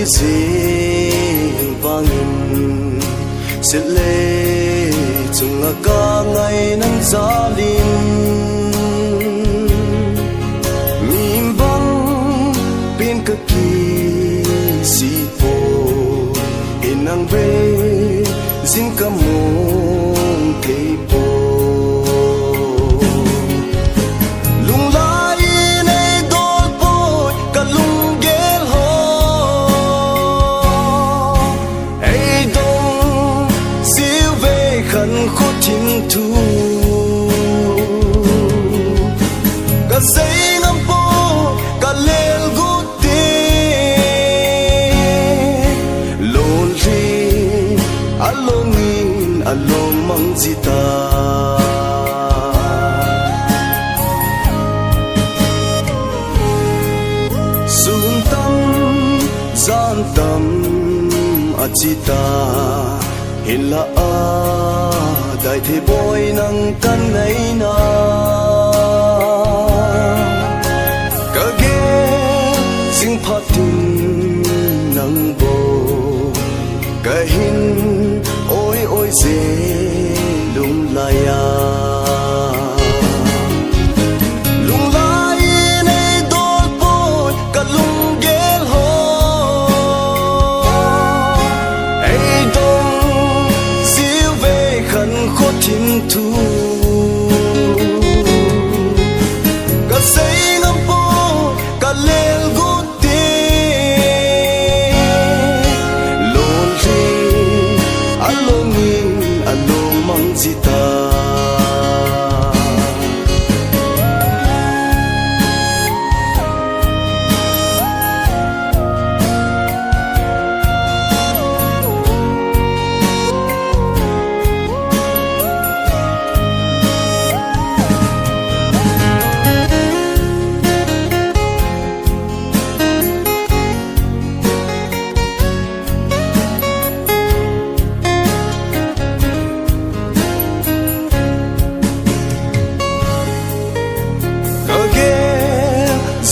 ding bangin sẽ lê chung ngà ca ngày nắng giá linh mìm băng bên cực kỳ si po in ang về ding ca mong cây po cả say ngắm po cả lel guti lonely alongin along mang zita sun tâm gian tâm achita hin la đại thế boy nang kan ngày na cả ghé dinh phát tin nang bo cả hin ôi ôi dễ lung lai lung lai này đôi boy cả lung ghé ho ai đông siêu về khăn khó tin thu cả say ngắm po cả lel guti lonely alongin along mang zita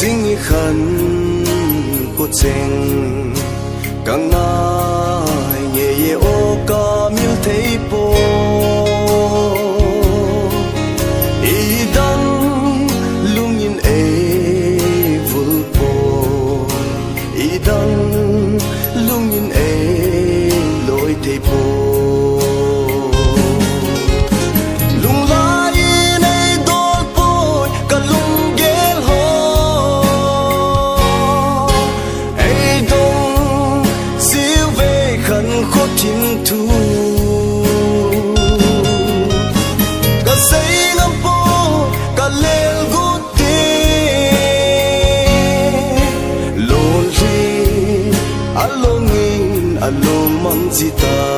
ding khăn cô chênh càng ngày nhẹ nhẹ ô ca miêu thấy po ý đắng lung nhìn e vui po ý đắng lung nhìn e lối thấy po khó tin thu cả say ngắm po cả lel guti lonely alongin along mang zita